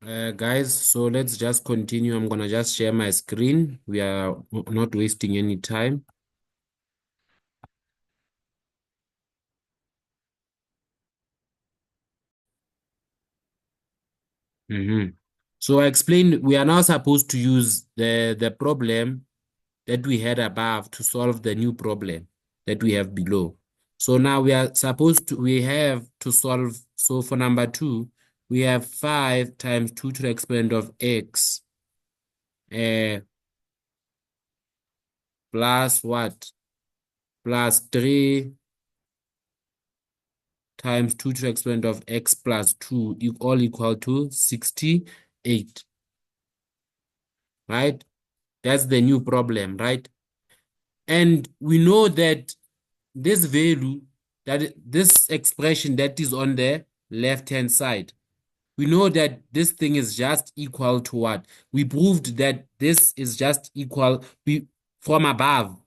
Guys, so let's just continue. I'm gonna just share my screen. We are not wasting any time. So I explained we are now supposed to use the problem that we had above to solve the new problem that we have below. So now we have to solve. So for number 2, we have 5 times 2 to the exponent of x uh, plus what? Plus 3 times 2 to the exponent of x plus 2 all equal to 68, right? That's the new problem, right? And we know that this value, that this expression that is on the left-hand side, we know that this thing is just equal to what? We proved that this is just equal, from above.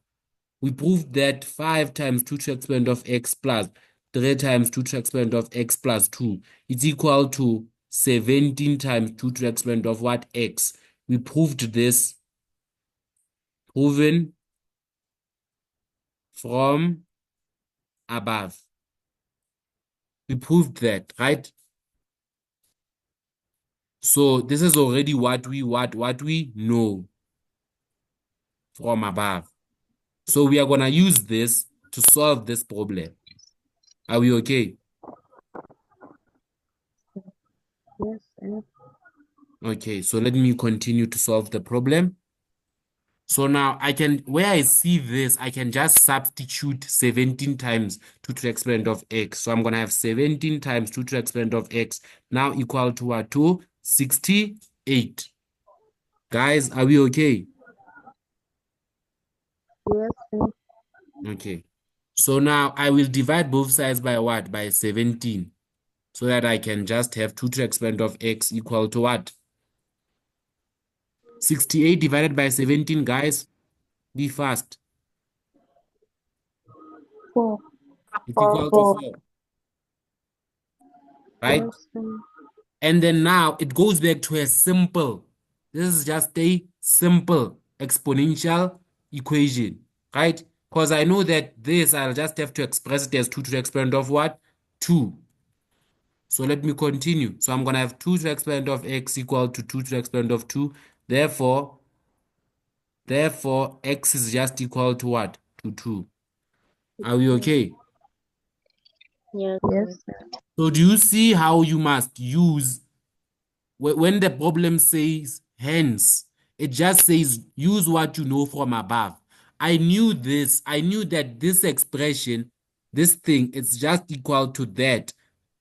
We proved that 5 times 2 to the exponent of x plus 3 times 2 to the exponent of x plus 2 is equal to 17 times 2 to the exponent of what? X. We proved this, proven from above. We proved that, right? So this is already what we know from above. So we are gonna use this to solve this problem. Are we okay? Yes, sir. Okay, so let me continue to solve the problem. So now where I see this, I can just substitute 17 times 2 to the exponent of x. So I'm going to have 17 times 2 to the exponent of x now equal to what? To 68. Guys, are we okay? Yes, sir. Okay. So now I will divide both sides by what? By 17. So that I can just have 2 to the exponent of x equal to what? 68 divided by 17, guys. Be fast. 4. It's equal to 4, right? Yes, sir. And then now it goes back to a simple. This is just a simple exponential equation, right? Because I know that this, I'll just have to express it as 2 to the exponent of what? 2. So let me continue. So I'm going to have 2 to the exponent of x equal to 2 to the exponent of 2. Therefore, x is just equal to what? To 2. Are we okay? Yes, sir. So do you see how you must use when the problem says hence, it just says use what you know from above. I knew this. I knew that this expression, this thing, it's just equal to that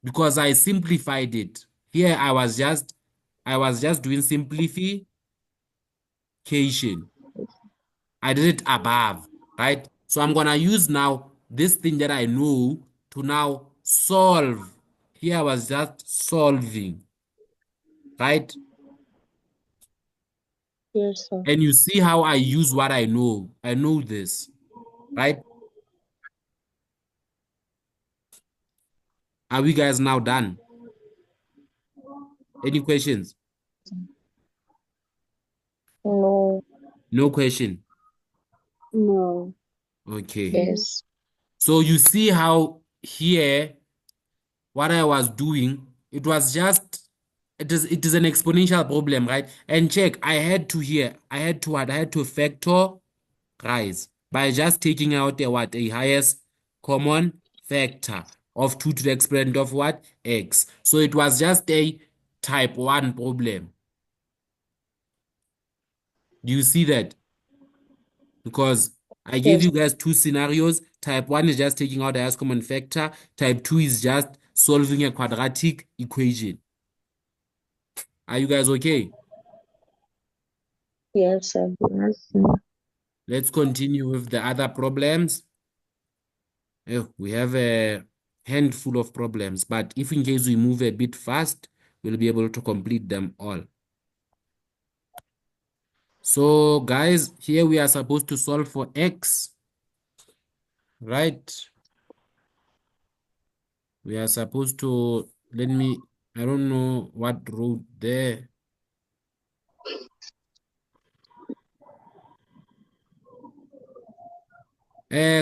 because I simplified it. Here I was just doing simplification. I did it above, right? So I'm gonna use now this thing that I know to now solve. Here I was just solving, right? Yes, sir. And you see how I use what I know. I know this, right? Are we guys now done? Any questions? No. No question. No. Okay. Yes. So you see how here what I was doing, it is an exponential problem, right? And check, I had to factor rise by just taking out a highest common factor of 2 to the exponent of what? X. So it was just a type 1 problem. Do you see that? Because I gave Yes. you guys two scenarios. Type 1 is just taking out the highest common factor. Type 2 is just solving a quadratic equation. Are you guys okay? Yes, sir. Yes, sir. Let's continue with the other problems. We have a handful of problems, but if in case we move a bit fast, we'll be able to complete them all. So, guys, here we are supposed to solve for x, right? We are supposed to, I don't know what wrote there.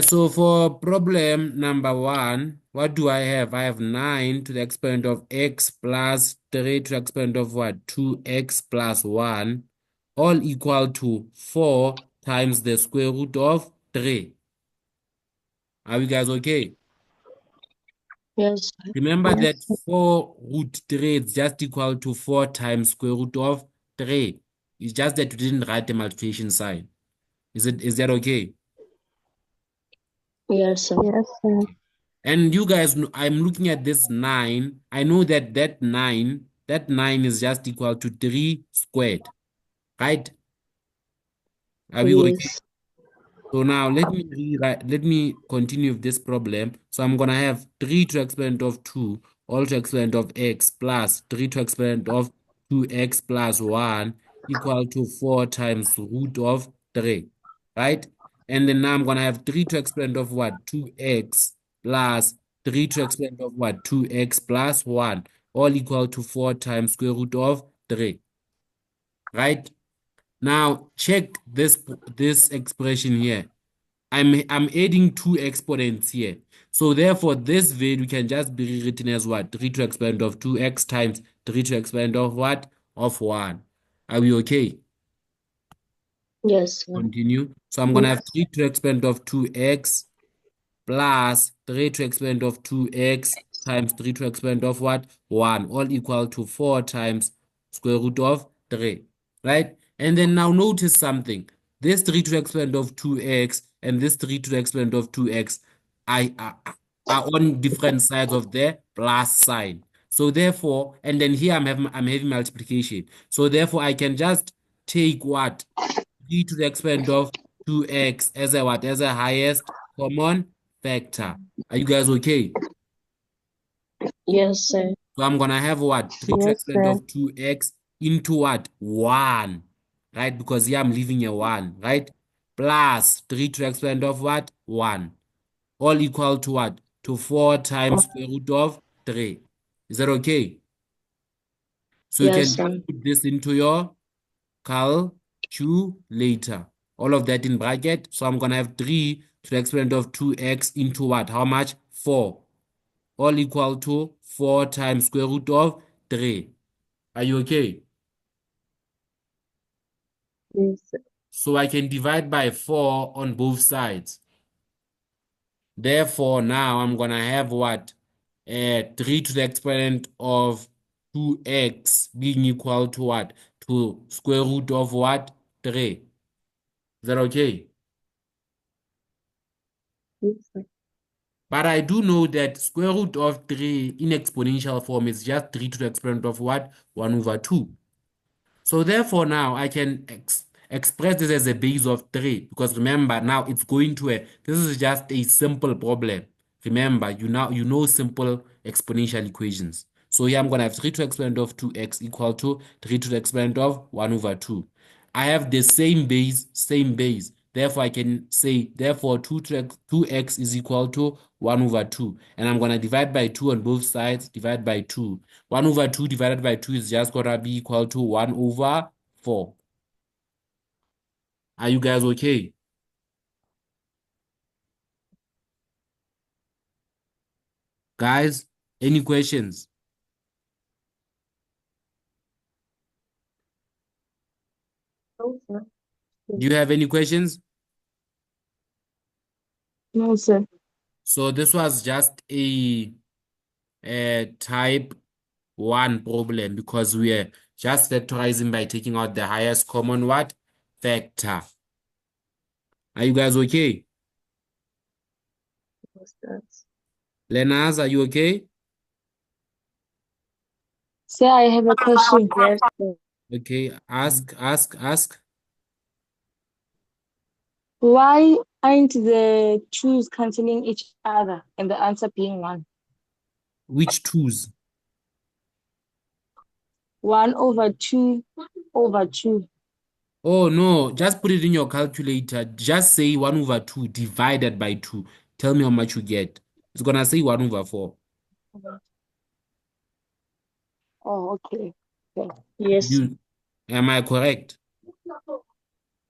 So for problem number 1, what do I have? I have 9 to the exponent of x plus 3 to the exponent of what? 2x plus 1, all equal to 4 times the square root of 3. Are you guys okay? Yes, sir. Remember Yes, that sir. 4 root 3 is just equal to 4 times square root of 3. It's just that we didn't write the multiplication sign. Is that okay? Yes, sir. Yes, sir. Okay. And you guys, I'm looking at this 9. I know that that 9 is just equal to 3 squared, right? Are we okay? Yes. So now let me continue with this problem. So I'm gonna have 3 to the exponent of 2, all to the exponent of x plus 3 to the exponent of 2x plus 1 equal to 4 times root of 3, right? And then now I'm gonna have 3 to the exponent of what? 2x plus 3 to the exponent of what? 2x plus 1, all equal to 4 times square root of 3, right? Now check this expression here. I'm adding two exponents here. So therefore, this value can just be rewritten as what? 3 to the exponent of 2x times 3 to the exponent of what? Of 1. Are we okay? Yes, sir. Continue. So I'm going to have Yes. 3 to the exponent of 2x plus 3 to the exponent of 2x times 3 to the exponent of what? 1, all equal to 4 times square root of 3, right? And then now notice something. This 3 to the exponent of 2x and this 3 to the exponent of 2x are, are, are on different sides of the plus sign. So therefore, and then here I'm having multiplication. So therefore, I can just take what? 3 to the exponent of 2x as a what? As a highest common factor. Are you guys okay? Yes, sir. So I'm gonna have what? 3 to the Yes, exponent sir. of 2x into what? 1. Right? Because here I'm leaving a 1, right? Plus 3 to the exponent of what? 1. All equal to what? To 4 times square root of 3. Is that okay? So you Yes, can just sir. put this into your calculator. All of that in bracket. So I'm going to have 3 to the exponent of 2x into what? How much? 4. All equal to 4 times square root of 3. Are you okay? Yes, sir. So I can divide by 4 on both sides. Therefore, now I'm going to have what? 3 to the exponent of 2x being equal to what? To square root of what? 3. Is that okay? Yes, sir. But I do know that square root of 3 in exponential form is just 3 to the exponent of what? 1 over 2. So therefore now I can express this as a base of 3 because remember now it's going to this is just a simple problem. Remember, you know simple exponential equations. So here I'm going to have 3 to the exponent of 2x equal to 3 to the exponent of 1 over 2. I have the same base, same base. Therefore, I can say, therefore, 2x is equal to 1 over 2. And I'm going to divide by 2 on both sides, divide by 2. 1 over 2 divided by 2 is just going to be equal to 1 over 4. Are you guys okay? Guys, any questions? No, sir. Do you have any questions? No, sir. So this was just a type 1 problem because we are just factorizing by taking out the highest common what? Factor. Are you guys okay? What's that? Lenas, are you okay? Sir, I have a question. Yes, sir. Okay, ask. Why aren't the twos canceling each other and the answer being one? Which twos? 1/2 over 2. Oh no, just put it in your calculator. Just say 1 over 2 divided by 2. Tell me how much you get. It's gonna say 1 over 4. Oh, okay. Okay. Yes. Am I correct?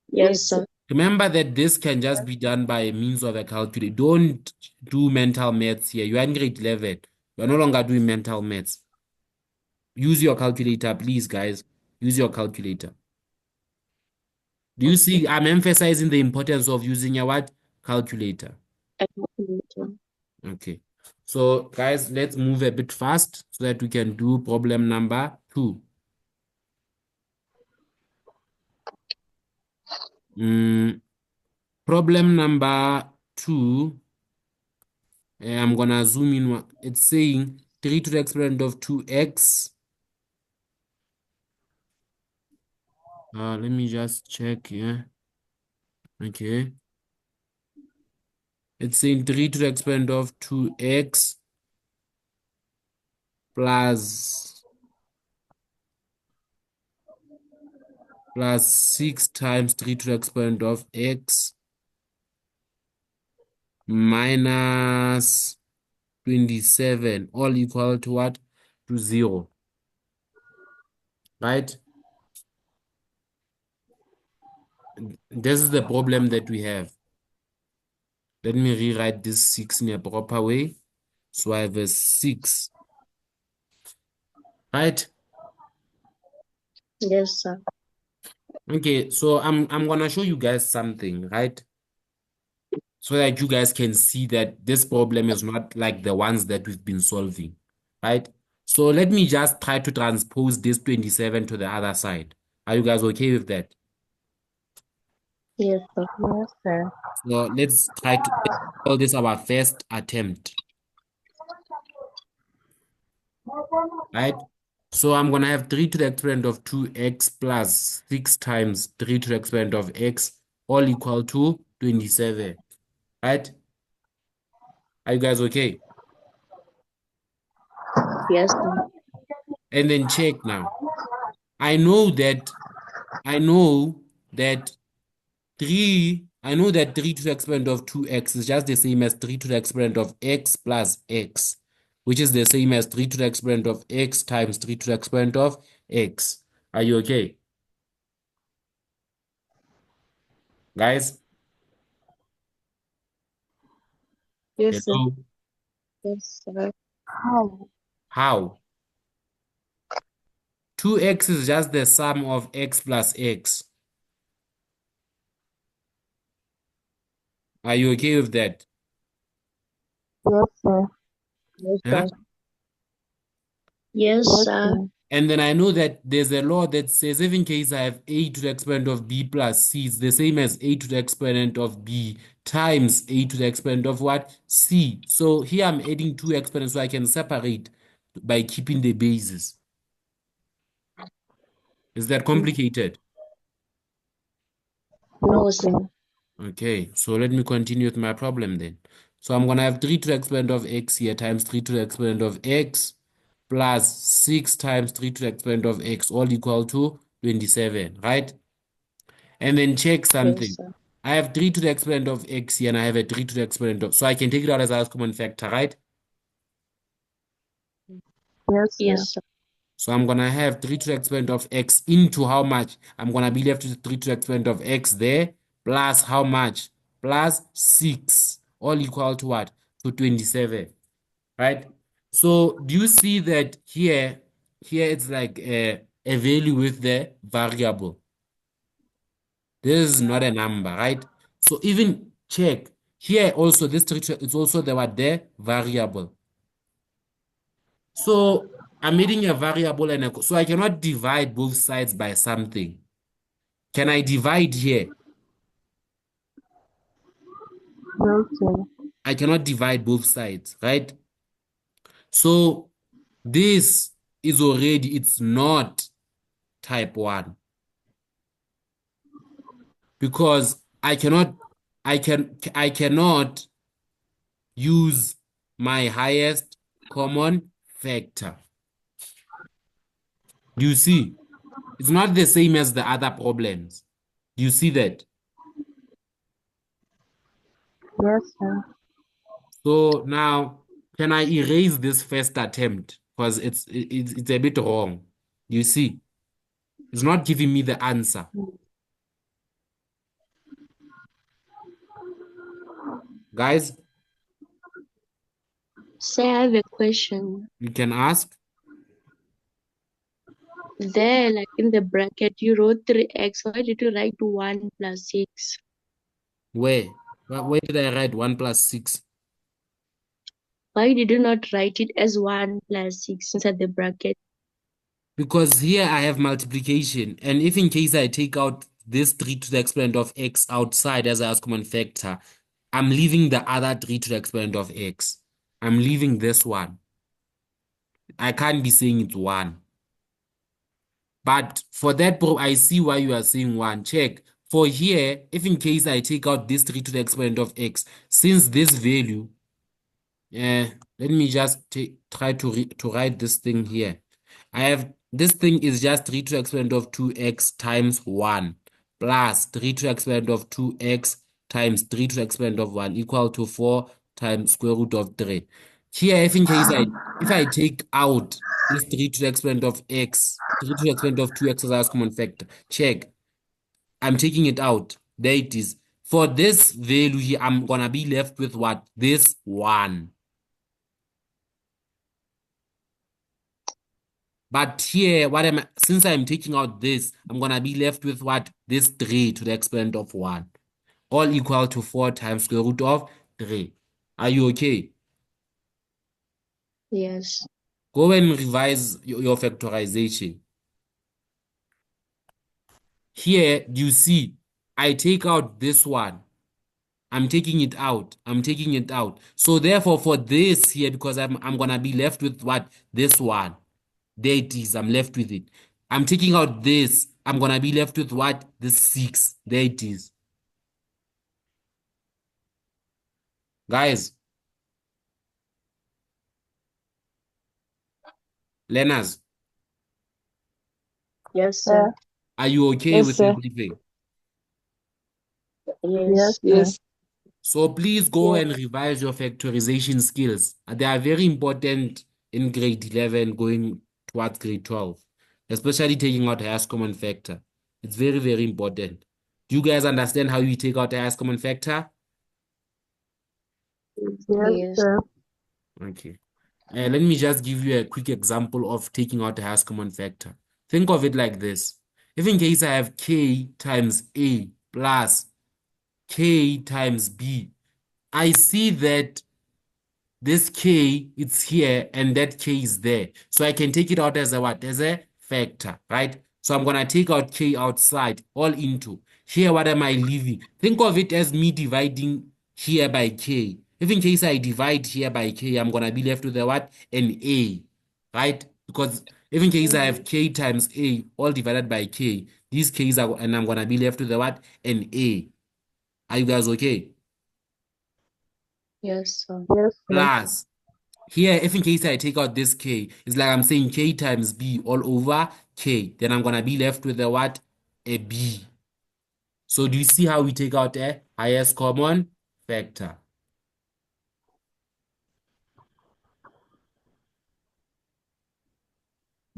Yes, sir. Remember that this can just be done by means of a calculator. Don't do mental maths here. You are in grade 11. You are no longer doing mental maths. Use your calculator, please, guys. Use your calculator. Do you see? I'm emphasizing the importance of using a what? Calculator. Calculator. Okay. So, guys, let's move a bit fast so that we can do problem number 2. Problem number 2. I'm gonna zoom in. It's saying 3 to the exponent of 2x. Let me just check here. Okay. It's saying 3 to the exponent of 2x plus 6 times 3 to the exponent of x minus 27, all equal to what? To 0. Right? This is the problem that we have. Let me rewrite this 6 in a proper way. So I have a 6. Right? Yes, sir. Okay, so I'm gonna show you guys something, right? So that you guys can see that this problem is not like the ones that we've been solving, right? So let me just try to transpose this 27 to the other side. Are you guys okay with that? Yes, sir. Yes, sir. So let's try to call this our first attempt, right? So I'm gonna have 3 to the exponent of 2x plus 6 times 3 to the exponent of x all equal to 27, right? Are you guys okay? Yes, sir. And then check now. I know that I know that 3 to the exponent of 2x is just the same as 3 to the exponent of x plus x, which is the same as 3 to the exponent of x times 3 to the exponent of x. Are you okay? Guys? Yes, sir. Hello? Yes, sir. How? How? 2x is just the sum of x plus x. Are you okay with that? Yes, sir. Yes, Huh? sir. Yes, Yes, sir. sir. And then I know that there's a law that says if in case I have a to the exponent of b plus c, it's the same as a to the exponent of b times a to the exponent of what? C. So here I'm adding two exponents so I can separate by keeping the bases. Is that complicated? No, sir. Okay, so let me continue with my problem then. So I'm going to have 3 to the exponent of x here times 3 to the exponent of x plus 6 times 3 to the exponent of x all equal to 27, right? And then check Yes, something. sir. I have 3 to the exponent of x here and I have a 3 to the exponent of, so I can take it out as a common factor, right? Yes, sir. Yes, sir. So I'm going to have 3 to the exponent of x into how much? I'm going to be left with 3 to the exponent of x there plus how much? Plus 6, all equal to what? To 27, right? So do you see that here it's like a value with the variable. This is not a number, right? So even check here also this structure is also the what? The variable. So I'm adding a variable and so I cannot divide both sides by something. Can I divide here? No, sir. I cannot divide both sides, right? So this is already, it's not type 1 because I cannot use my highest common factor. Do you see? It's not the same as the other problems. Do you see that? Yes, sir. So now, can I erase this first attempt because it's a bit wrong. You see, it's not giving me the answer. Guys, Sir, I have a question. you can ask. There, like in the bracket, you wrote 3x. Why did you write 1 plus 6? Where? Where did I write 1 plus 6? Why did you not write it as 1 plus 6 inside the bracket? Because here I have multiplication, and if in case I take out this 3 to the exponent of x outside as a highest common factor, I'm leaving the other 3 to the exponent of x. I'm leaving this one. I can't be saying it's 1. But for that, I see why you are saying 1. Check. For here, if in case I take out this 3 to the exponent of x, since this value, let me just try to write this thing here. I have this thing is just 3 to the exponent of 2x times 1 plus 3 to the exponent of 2x times 3 to the exponent of 1 equal to 4 times square root of 3. Here, if in case if I take out this 3 to the exponent of x, 3 to the exponent of 2x as a common factor, check. I'm taking it out. There it is. For this value here, I'm gonna be left with what? This 1. But here, since I'm taking out this, I'm gonna be left with what? This 3 to the exponent of 1. All equal to 4 times square root of 3. Are you okay? Yes. Go and revise your factorization. Here, you see, I take out this one. I'm taking it out. I'm taking it out. So therefore, for this here, because I'm gonna be left with what? This one. There it is. I'm left with it. I'm taking out this. I'm gonna be left with what? This 6. There it is. Guys, learners, Yes, sir. are you okay Yes, with sir. everything? Yes. Yes. So please go Yeah. and revise your factorization skills. They are very important in grade 11 going towards grade 12, especially taking out highest common factor. It's very, very important. Do you guys understand how you take out the highest common factor? Yes. Okay. Let me just give you a quick example of taking out the highest common factor. Think of it like this. If in case I have k times a plus k times b, I see that this k it's here and that k is there. So I can take it out as a what? As a factor, right? So I'm gonna take out k outside, all into. Here, what am I leaving? Think of it as me dividing here by k. If in case I divide here by k, I'm gonna be left with a what? An a, right? Because if in case I have k times a all divided by k, these k's are, and I'm gonna be left with a what? An a. Are you guys okay? Yes, sir. Plus, here, if in case I take out this k, it's like I'm saying k times b all over k. Then I'm gonna be left with a what? A b. So do you see how we take out a highest common factor?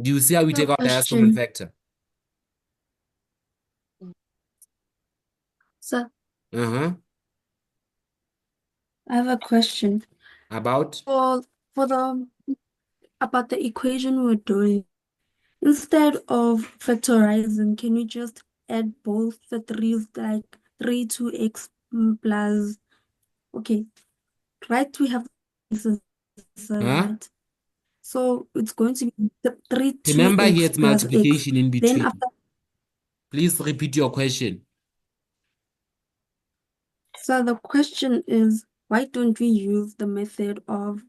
Do you see how we take out the highest common Question, factor? sir. Uh-huh. I have a question About? for the about the equation we're doing. Instead of factorizing, can we just add both the threes, like 3 2x plus? Okay, right? We have this, Huh? right? So it's going to be the 3 Remember here 2x it's plus x. multiplication in Then between. after, Please repeat your question. so the question is, why don't we use the method of,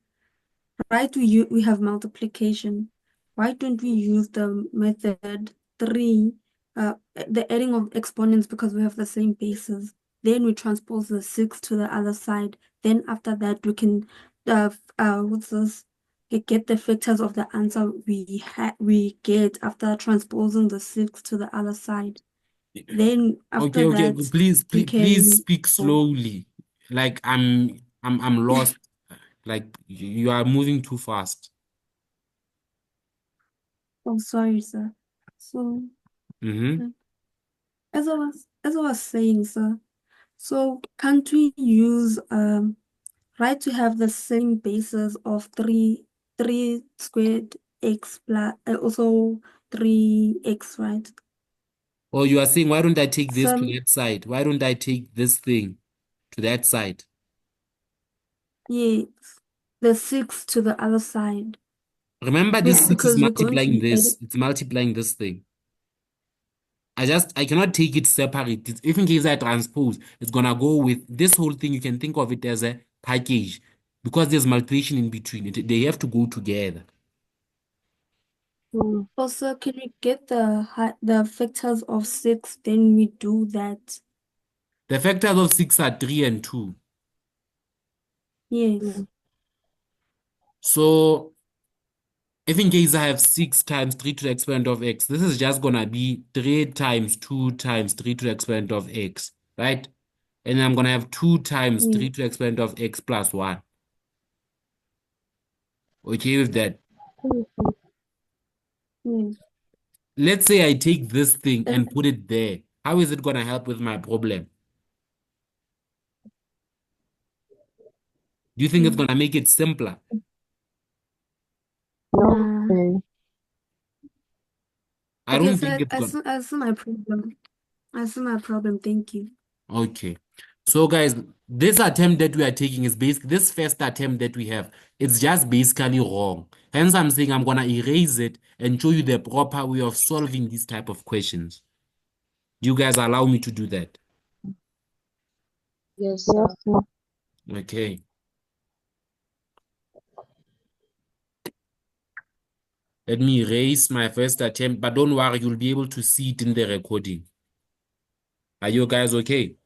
right? We have multiplication. Why don't we use the method 3, the adding of exponents, because we have the same bases? Then we transpose the 6 to the other side. Then after that, we can, what's this? Get the factors of the answer we get after transposing the 6 to the other side. Then Okay, after okay. that, we Please can. speak slowly. Like I'm lost. Like you are moving too fast. Oh, sorry, sir. So, Mm-hmm. as I was saying, sir, so can't we use right to have the same basis of 3 squared x plus also 3x, right? Or you are saying, why don't I take this to Some, that side? Why don't I take this thing to that side? yes, the 6 to the other side. Remember, this 6 is Because we're going to multiplying be this. adding, It's multiplying this thing. I cannot take it separate. If in case I transpose, it's gonna go with this whole thing. You can think of it as a package because there's multiplication in between. They have to go together. also, can we get the factors of 6? Then we do that. The factors of 6 are 3 and 2. Yes. So if in case I have 6 times 3 to the exponent of x, this is just gonna be 3 times 2 times 3 to the exponent of x, right? And then I'm gonna have 2 times 3 Yes. to the exponent of x plus 1. Okay with that? Yes. Let's say I take this thing And and put it there. How is it gonna help with my problem? Do you think it's gonna make it simpler? nah. I Okay, don't so think it's gonna. I see my problem. I see my problem. Thank you. Okay. So guys, this attempt that we are taking is basically this first attempt that we have. It's just basically wrong. Hence, I'm saying I'm gonna erase it and show you the proper way of solving these type of questions. Do you guys allow me to do that? Yes, sir. Okay. Let me erase my first attempt, but don't worry, you'll be able to see it in the recording. Are you guys okay?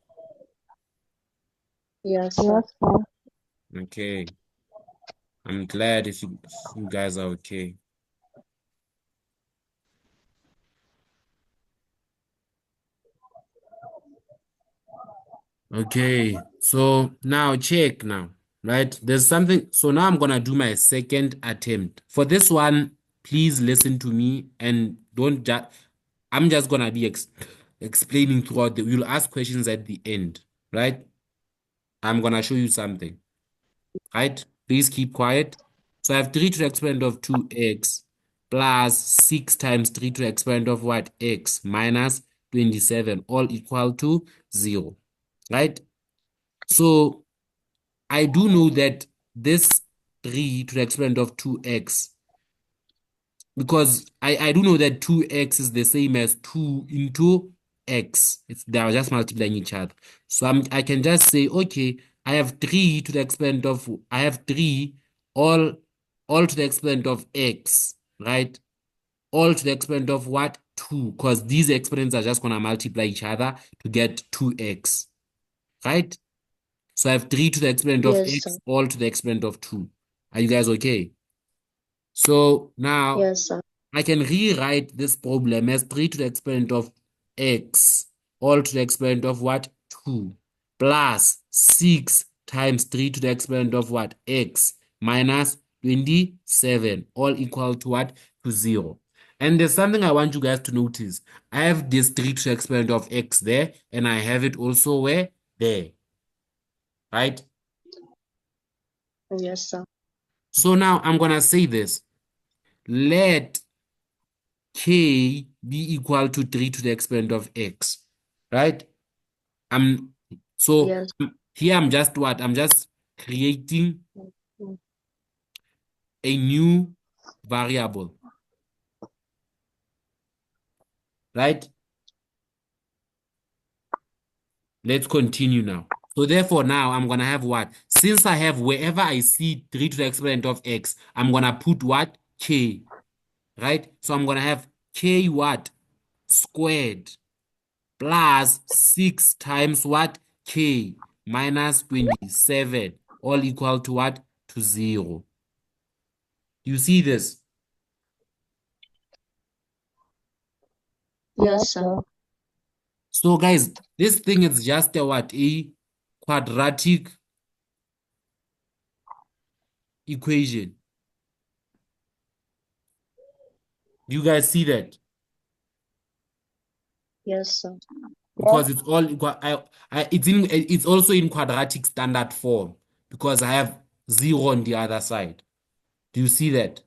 Yes, sir. Okay. I'm glad if you guys are okay. Okay, so now check now, right? There's something. So now I'm gonna do my second attempt. For this one, please listen to me and don't just. I'm just gonna be explaining throughout. We'll ask questions at the end, right? I'm gonna show you something, right? Please keep quiet. So I have 3 to the exponent of 2x plus 6 times 3 to the exponent of what? X minus 27, all equal to 0, right? So I do know that this 3 to the exponent of 2x, because I do know that 2x is the same as 2 into x. They are just multiplying each other. So I can just say, okay, I have 3 to the exponent of, I have 3 all, all to the exponent of x, right? All to the exponent of what? 2, because these exponents are just going to multiply each other to get 2x, right? So I have 3 to the exponent of Yes, sir. x, all to the exponent of 2. Are you guys okay? So now Yes, sir. I can rewrite this problem as 3 to the exponent of x, all to the exponent of what? 2, plus 6 times 3 to the exponent of what? X, minus 27, all equal to what? To 0. And there's something I want you guys to notice. I have this 3 to the exponent of x there, and I have it also where? There. Right? Yes, sir. So now I'm going to say this. Let k be equal to 3 to the exponent of x, right? I'm so Yes. here I'm just what? I'm just creating a new variable, right? Let's continue now. So therefore now I'm going to have what? Since I have wherever I see 3 to the exponent of x, I'm going to put what? K, right? So I'm going to have k what? Squared plus 6 times what? K minus 27, all equal to what? To 0. You see this? Yes, sir. So guys, this thing is just a what? A quadratic equation. Do you guys see that? Yes, sir. Because it's all it's also in quadratic standard form because I have 0 on the other side. Do you see that?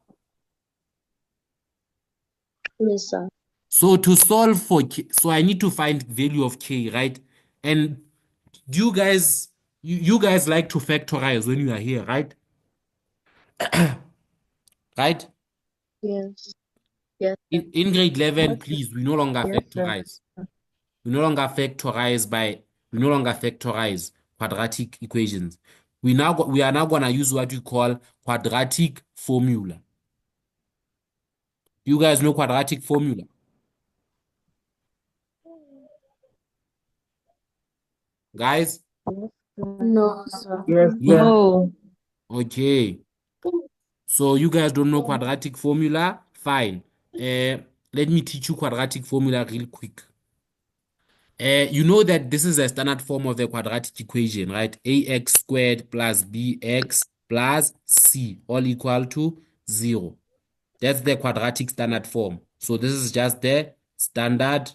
Yes, sir. So to solve for k, so I need to find value of k, right? And do you guys you guys like to factorize when you are here, right? Right? Yes. Yes, sir. In grade 11, please, we no longer Yes, sir. factorize. We no longer factorize quadratic equations. We are now gonna use what we call quadratic formula. You guys know quadratic formula? Guys? No, sir. Yes, No. sir. No. Okay. So you guys don't know quadratic formula? Fine. Let me teach you quadratic formula real quick. You know that this is a standard form of the quadratic equation, right? Ax squared plus bx plus c all equal to 0. That's the quadratic standard form. So this is just the standard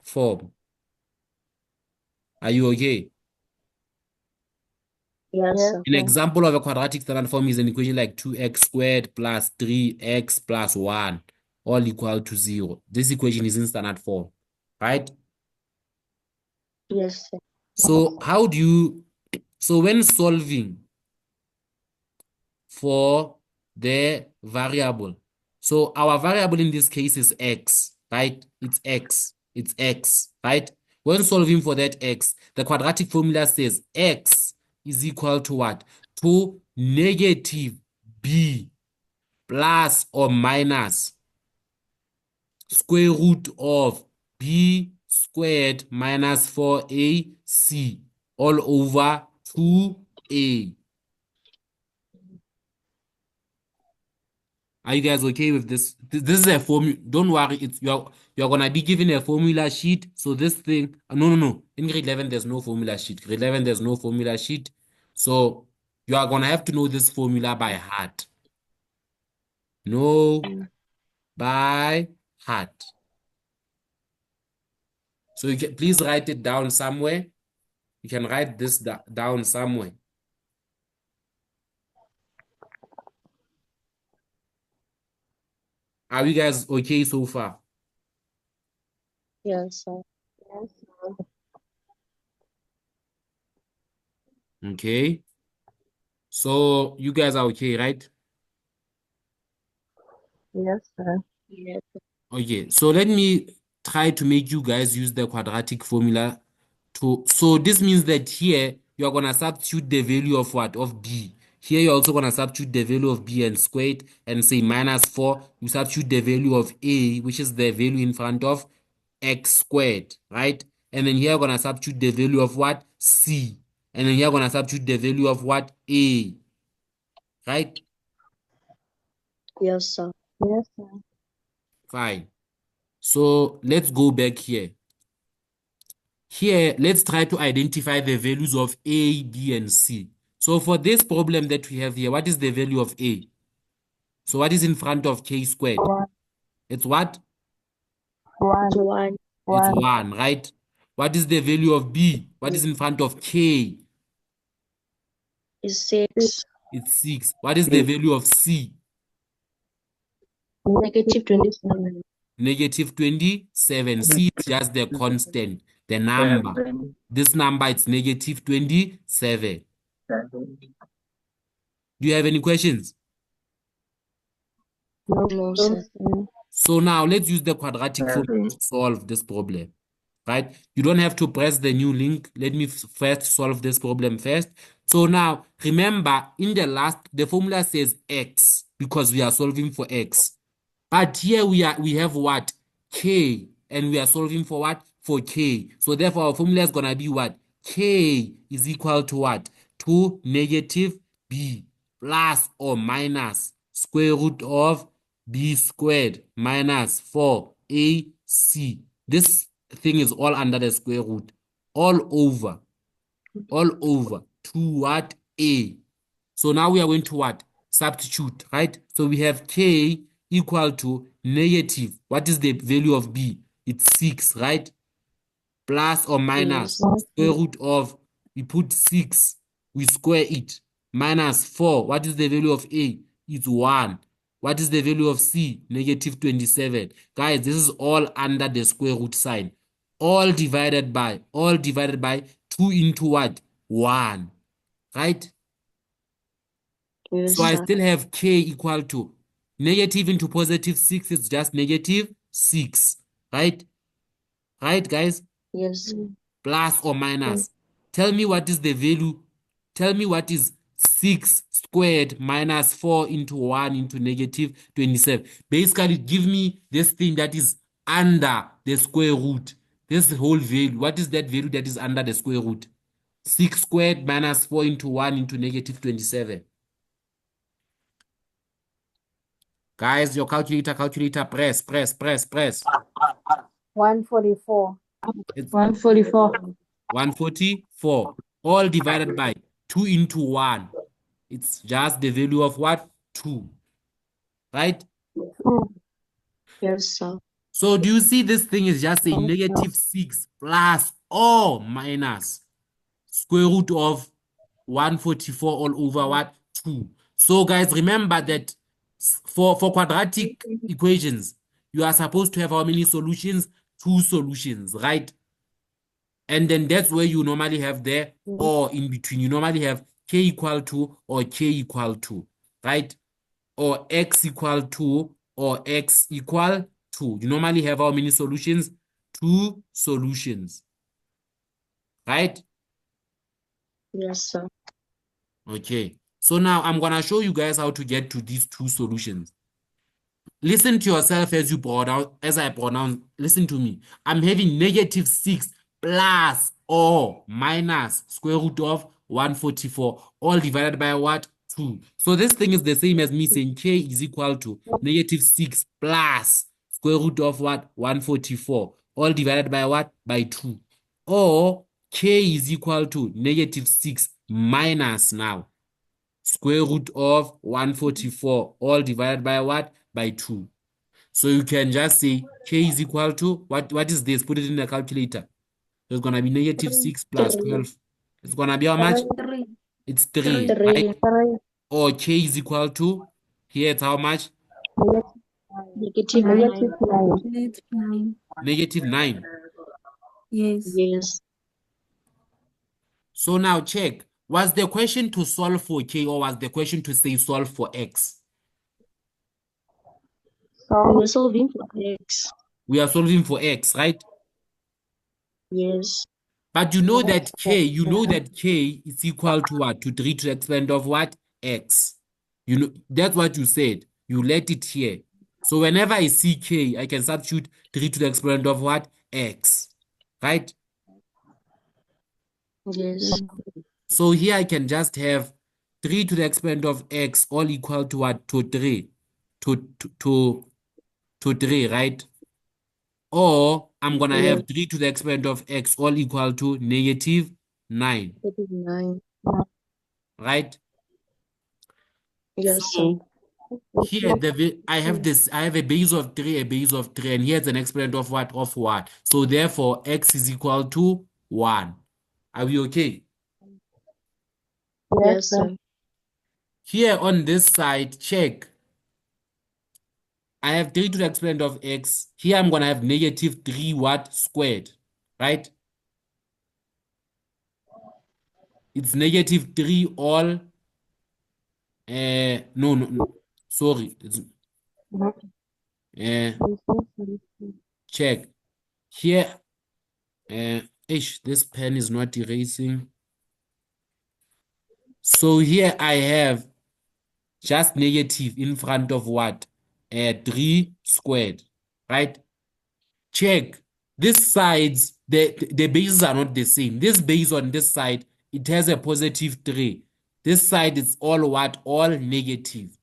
form. Are you okay? Yes, sir. An example of a quadratic standard form is an equation like 2x squared plus 3x plus 1 all equal to 0. This equation is in standard form, right? Yes, sir. So so when solving for the variable, so our variable in this case is x, right? It's x, right? When solving for that x, the quadratic formula says x is equal to what? To negative b plus or minus square root of b squared minus 4ac all over 2a. Are you guys okay with this? This is a formula. Don't worry, you're gonna be given a formula sheet. So this thing, no. In grade 11, there's no formula sheet. Grade 11, there's no formula sheet. So you are gonna have to know this formula by heart. No, by heart. So you can please write it down somewhere. You can write this down somewhere. Are you guys okay so far? Yes, sir. Yes, sir. Okay. So you guys are okay, right? Yes, sir. Yes, sir. Okay. So let me try to make you guys use the quadratic formula so this means that here you're gonna substitute the value of what? Of b. Here you're also gonna substitute the value of b and square it and say minus 4. You substitute the value of a, which is the value in front of x squared, right? And then here you're gonna substitute the value of what? C. And then here you're gonna substitute the value of what? A. Right? Yes, sir. Yes, sir. Fine. So let's go back here. Here, let's try to identify the values of A, B, and C. So for this problem that we have here, what is the value of A? So what is in front of k squared? It's what? 1. It's 1, right? What is the value of B? What is in front of k? Is 6. It's 6. What is the value of C? Negative 27. Negative 27. C is just the constant, the number. This number, it's negative 27. Do you have any questions? No, sir. So now let's use the quadratic formula to solve this problem, right? You don't have to press the new link. Let me first solve this problem first. So now remember in the formula says x because we are solving for x. But here we have what? K, and we are solving for what? For k. So therefore our formula is going to be what? K is equal to what? To negative b plus or minus square root of b squared minus 4ac. This thing is all under the square root. All over to what? A. So now we are going to what? Substitute, right? So we have k equal to negative. What is the value of b? It's 6, right? Plus or minus Yes. square root of, we put 6, we square it, minus 4. What is the value of a? It's 1. What is the value of c? Negative 27. Guys, this is all under the square root sign. All divided by 2 into what? 1. Right? Yes, So I sir. still have k equal to negative into positive 6 is just negative 6. Right? Right, guys? Yes. Plus or minus. Tell me what is the value. Tell me what is 6 squared minus 4 into 1 into negative 27. Basically, give me this thing that is under the square root. This whole value. What is that value that is under the square root? 6 squared minus 4 into 1 into negative 27. Guys, your calculator, press. 144. It's 144. 144. All divided by 2 into 1. It's just the value of what? 2. Right? Yes, sir. So do you see this thing is just a negative 6 plus or minus square root of 144 all over what? 2. So guys, remember that for quadratic equations, you are supposed to have how many solutions? 2 solutions, right? And then that's where you normally have the or in between. You normally have k equal to or k equal to, right? Or x equal to or x equal to. You normally have how many solutions? 2 solutions, right? Yes, sir. Okay. So now I'm going to show you guys how to get to these 2 solutions. Listen to yourself as you pronounce, as I pronounce. Listen to me. I'm having negative 6 plus or minus square root of 144, all divided by what? 2. So this thing is the same as me saying k is equal to negative 6 plus square root of what? 144, all divided by what? By 2. Or k is equal to negative 6 minus now square root of 144, all divided by what? By 2. So you can just say k is equal to, what is this? Put it in the calculator. It's going to be negative 6 plus 12. It's going to be how much? 3. It's 3, 3. right? 3. Or k is equal to, here it's how much? Negative Negative 9. 9. Negative 9. Negative 9. Yes. Yes. So now check. Was the question to solve for k or was the question to say solve for x? We were So solving for x. We are solving for x, right? Yes. But you know that k is equal to what? To 3 to the exponent of what? X. You know, that's what you said. You let it here. So whenever I see k, I can substitute 3 to the exponent of what? X. Right? Yes. So here I can just have 3 to the exponent of x all equal to what? To 3. To 3, right? Or I'm going to Yes. have 3 to the exponent of x all equal to negative 9. Negative 9. Right? Yes, So sir. here I have a base of 3, and here's an exponent of what? Of 1. So therefore x is equal to 1. Are we okay? Yes, sir. Here on this side, check. I have 3 to the exponent of x. Here I'm gonna have negative 3 what squared, right? It's negative 3 all no, sorry. It's check. Here this pen is not erasing. So here I have just negative in front of what? 3 squared, right? Check. These sides, the bases are not the same. This base on this side, it has a positive 3. This side is all what? All negative.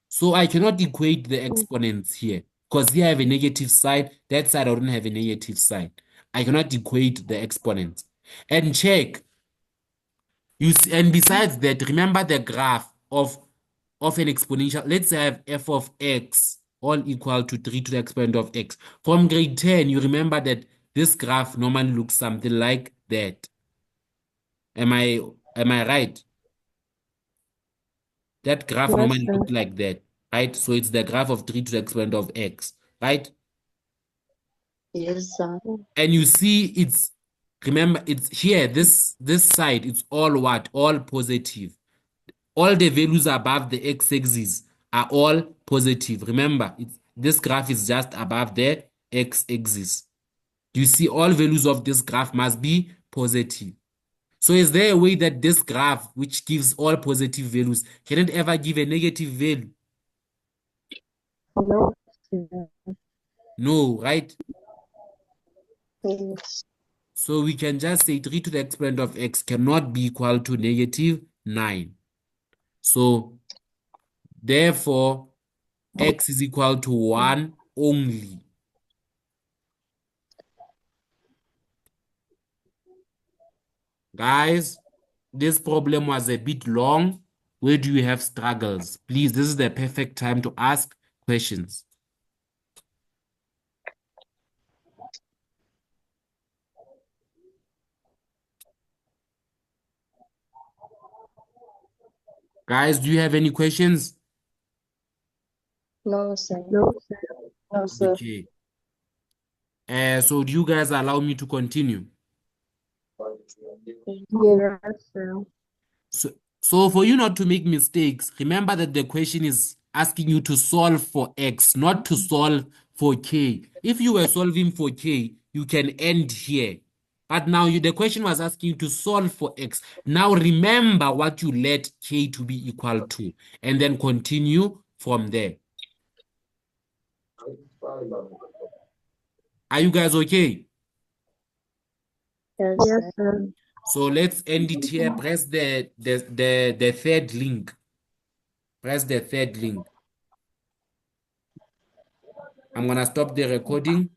So I cannot equate the exponents here because here I have a negative side. That side I don't have a negative side. I cannot equate the exponents. And check. You see, and besides that, remember the graph of of an exponential, let's say I have f of x all equal to 3 to the exponent of x. From grade 10, you remember that this graph normally looks something like that. Am I right? That graph Yes, normally sir. looks like that, right? So it's the graph of 3 to the exponent of x, right? Yes, sir. And you see it's, remember, it's here, this side, it's all what? All positive. All the values above the x-axis are all positive. Remember, this graph is just above the x-axis. You see all values of this graph must be positive. So is there a way that this graph, which gives all positive values, cannot ever give a negative value? No, sir. No, right? Yes. So we can just say 3 to the exponent of x cannot be equal to negative 9. So therefore, x is equal to 1 only. Guys, this problem was a bit long. Where do you have struggles? Please, this is the perfect time to ask questions. Guys, do you have any questions? No, sir. No, sir. No, sir. Okay. So do you guys allow me to continue? Yes, sir. So for you not to make mistakes, remember that the question is asking you to solve for x, not to solve for k. If you were solving for k, you can end here. But now the question was asking you to solve for x. Now remember what you let k to be equal to, and then continue from there. Are you guys okay? Yes, sir. So let's end it here. Press the third link. Press the third link. I'm gonna stop the recording.